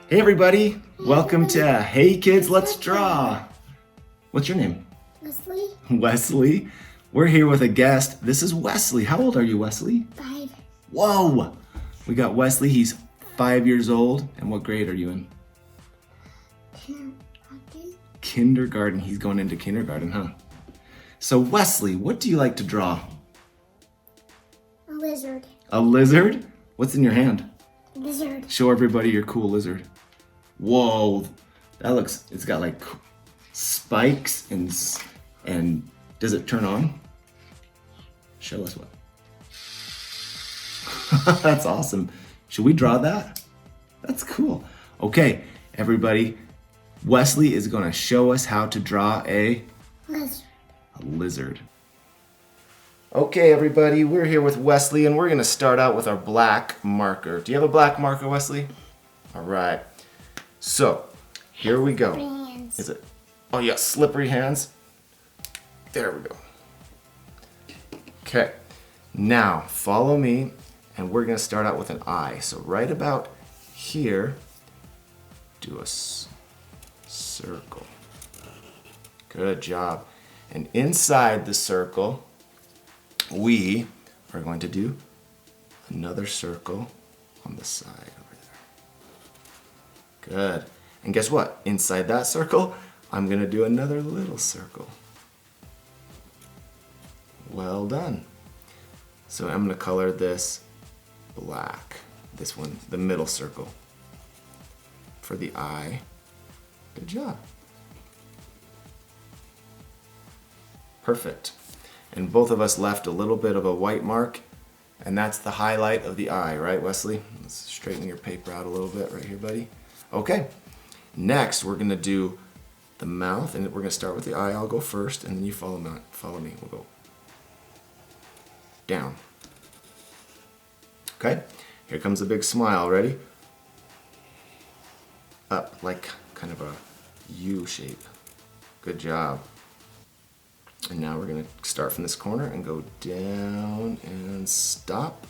Hey everybody, welcome to Hey Kids Let's Draw. What's your name? Wesley, Wesley. We're here with a guest. This is Wesley. How old are you, Wesley? 5. Whoa! We got Wesley, he's 5 years old. And what grade are you in? Kindergarten. He's going into kindergarten, huh? So Wesley, what do you like to draw? A lizard. A lizard? What's in your hand? Lizard. Show everybody your cool lizard. Whoa, it's got like spikes and does it turn on? Show us what. That's awesome. Should we draw that? That's cool. Okay, everybody, Wesley is gonna show us how to draw a lizard. Okay, everybody, we're here with Wesley and we're gonna start out with our black marker. Do you have a black marker, Wesley? All right. So, here we go. Hands. Is it? Oh yeah, slippery hands. There we go. Okay, now follow me and we're gonna start out with an eye. So right about here, do a circle. Good job. And inside the circle, we are going to do another circle on the side over there. Good. And guess what? Inside that circle, I'm going to do another little circle. Well done. So I'm going to color this black. This one, the middle circle. For the eye. Good job. Perfect. And both of us left a little bit of a white mark, and that's the highlight of the eye, right, Wesley? Let's straighten your paper out a little bit right here, buddy. Okay, next we're gonna do the mouth, and we're gonna start with the eye. I'll go first, and then you follow me. We'll go down. Okay, here comes a big smile. Ready? Up, like kind of a U shape. Good job. And now we're going to start from this corner and go down and stop.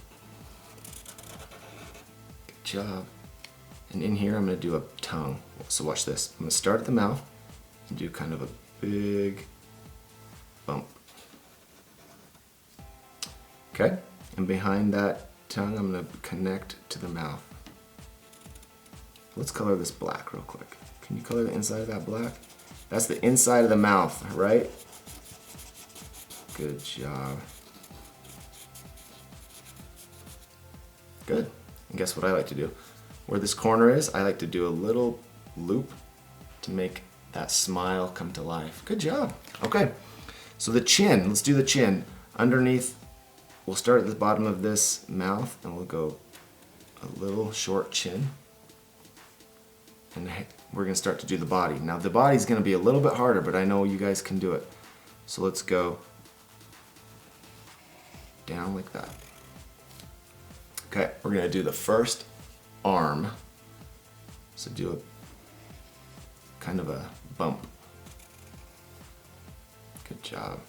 Good job. And in here I'm going to do a tongue. So watch this. I'm going to start at the mouth and do kind of a big bump. Okay? And behind that tongue I'm going to connect to the mouth. Let's color this black real quick. Can you color the inside of that black? That's the inside of the mouth, right? Good job. Good. And guess what I like to do? Where this corner is, I like to do a little loop to make that smile come to life. Good job. Okay. So the chin, let's do the chin. Underneath, we'll start at the bottom of this mouth and we'll go a little short chin. And we're going to start to do the body. Now the body's going to be a little bit harder, but I know you guys can do it. So let's go down like that. Okay, we're gonna do the first arm. So do a kind of a bump. Good job.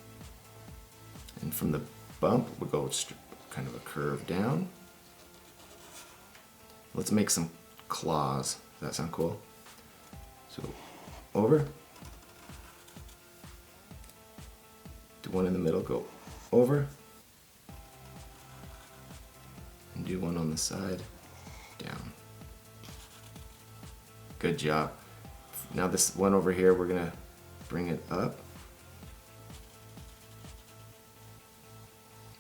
And from the bump, we'll go kind of a curve down. Let's make some claws. Does that sound cool? So over. Do one in the middle, go over. And do one on the side, down. Good job. Now this one over here, we're gonna bring it up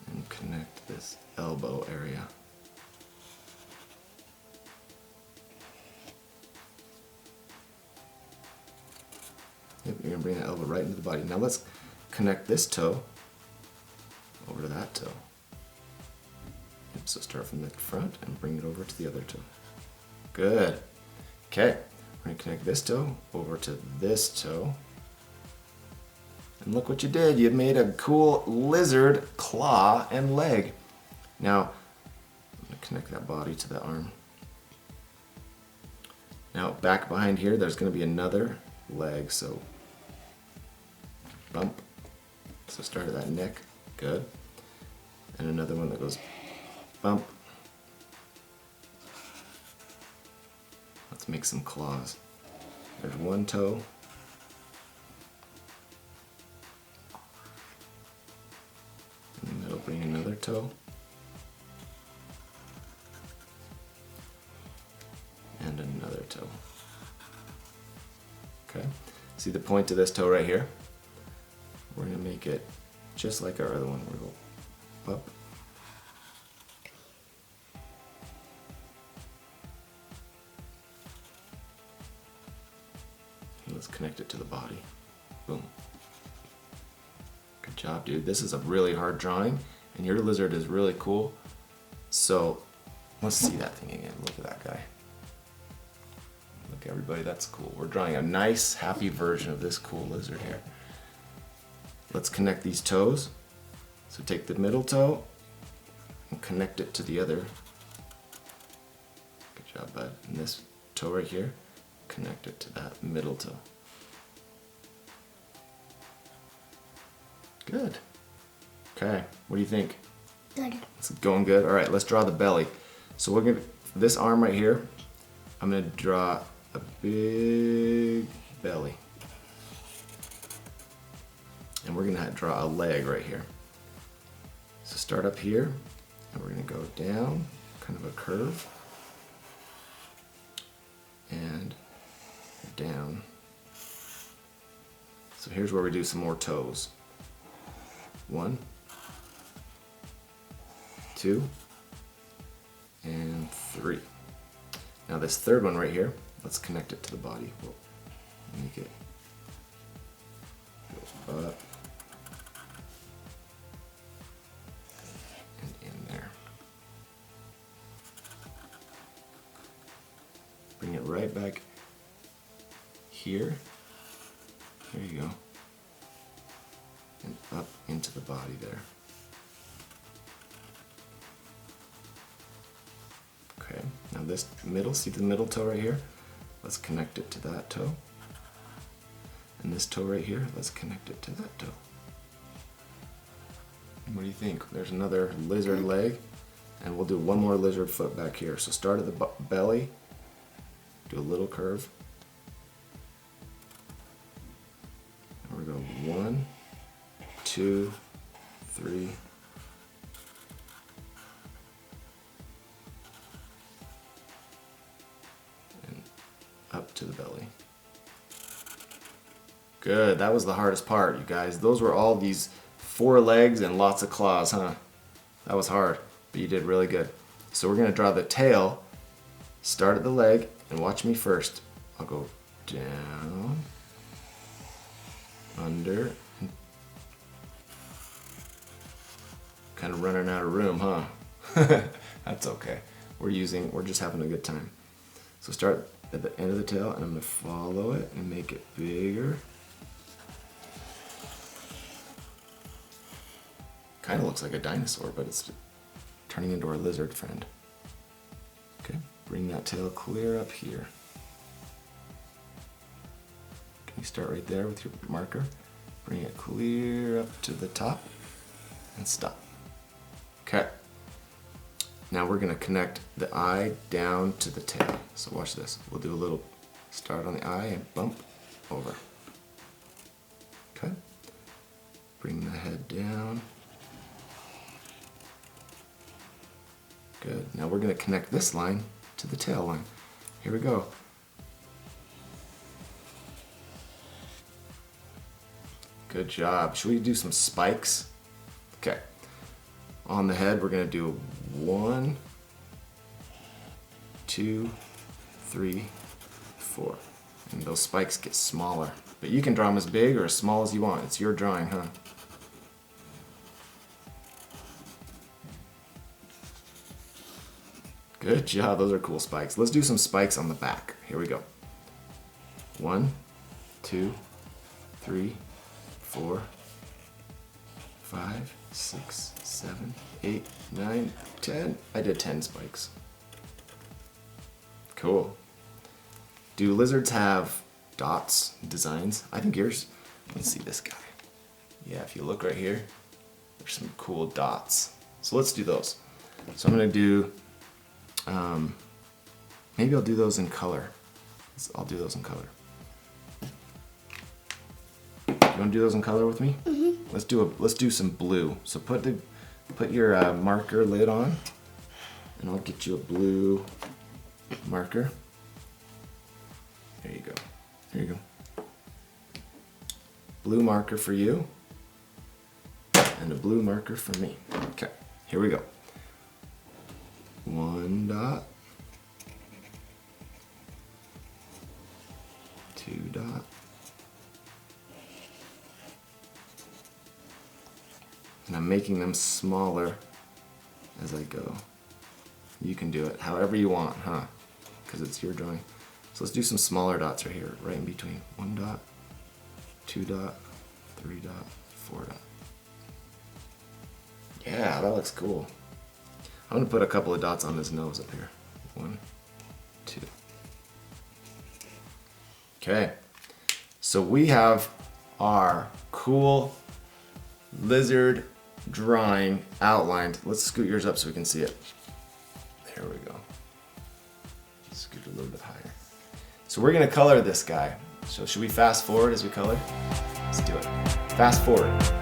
and connect this elbow area. Yep, you're gonna bring that elbow right into the body. Now let's connect this toe over to that toe. So start from the front and bring it over to the other toe. Good. Okay, we're going to connect this toe over to this toe. And look what you did. You made a cool lizard claw and leg. Now, I'm going to connect that body to the arm. Now, back behind here, there's going to be another leg. So, bump. So start at that neck. Good. And another one that goes bump. Let's Let's make some claws. There's one toe. In the middle, bring another toe. And another toe. Okay. See the point of this toe right here? We're going to make it just like our other one. We'll go up. And let's connect it to the body. Boom. Good job, dude. This is a really hard drawing, and your lizard is really cool. So let's see that thing again. Look at that guy. Look, everybody, that's cool. We're drawing a nice, happy version of this cool lizard here. Let's connect these toes. So take the middle toe and connect it to the other. Good job, bud. And this toe right here, connect it to that middle toe. Good. Okay, what do you think? Good. It's going good. All right, let's draw the belly. So we're gonna, this arm right here, I'm gonna draw a big belly. And we're gonna draw a leg right here. So start up here, and we're gonna go down, kind of a curve, and down. So here's where we do some more toes. 1, 2, and 3. Now this third one right here, let's connect it to the body. We'll make it go up and in there. Bring it right back here. There you go. And up into the body there. Okay, now this middle, see the middle toe right here? Let's connect it to that toe. And this toe right here, let's connect it to that toe. What do you think? There's another lizard leg, and we'll do one more lizard foot back here. So start at the belly, do a little curve. And we go 1, 2, 3, and up to the belly. Good, that was the hardest part, you guys. Those were all these 4 legs and lots of claws, huh? That was hard, but you did really good. So we're gonna draw the tail, start at the leg, and watch me first. I'll go down, under, and kind of running out of room, huh? That's okay. We're just having a good time. So start at the end of the tail, and I'm gonna follow it and make it bigger. Kind of looks like a dinosaur, but it's turning into our lizard friend. Okay, bring that tail clear up here. Can you start right there with your marker? Bring it clear up to the top and stop. Okay. Now we're gonna connect the eye down to the tail. So watch this. We'll do a little start on the eye and bump over. Okay. Bring the head down. Good. Now we're going to connect this line to the tail line. Here we go. Good job. Should we do some spikes? Okay. On the head, we're going to do 1, 2, 3, 4. And those spikes get smaller. But you can draw them as big or as small as you want. It's your drawing, huh? Good job, those are cool spikes. Let's do some spikes on the back. Here we go. 1, 2, 3, 4, 5, 6, 7, 8, 9, 10. I did 10 spikes. Cool. Do lizards have dots, designs? I think yours, let's see this guy. Yeah, if you look right here, there's some cool dots. So let's do those. So I'm gonna do, maybe I'll do those in color. I'll do those in color. You want to do those in color with me? Mm-hmm. Let's do some blue. So put your marker lid on, and I'll get you a blue marker. There you go. There you go. Blue marker for you, and a blue marker for me. Okay, here we go. 1 dot. 2 dot. And I'm making them smaller as I go. You can do it however you want, huh? Because it's your drawing. So let's do some smaller dots right here, right in between. 1 dot, 2 dot, 3 dot, 4 dot. Yeah, that looks cool. I'm gonna put a couple of dots on his nose up here. 1, 2. Okay, so we have our cool lizard drawing outlined. Let's scoot yours up so we can see it. There we go. Scoot a little bit higher. So we're gonna color this guy. So should we fast forward as we color? Let's do it. Fast forward.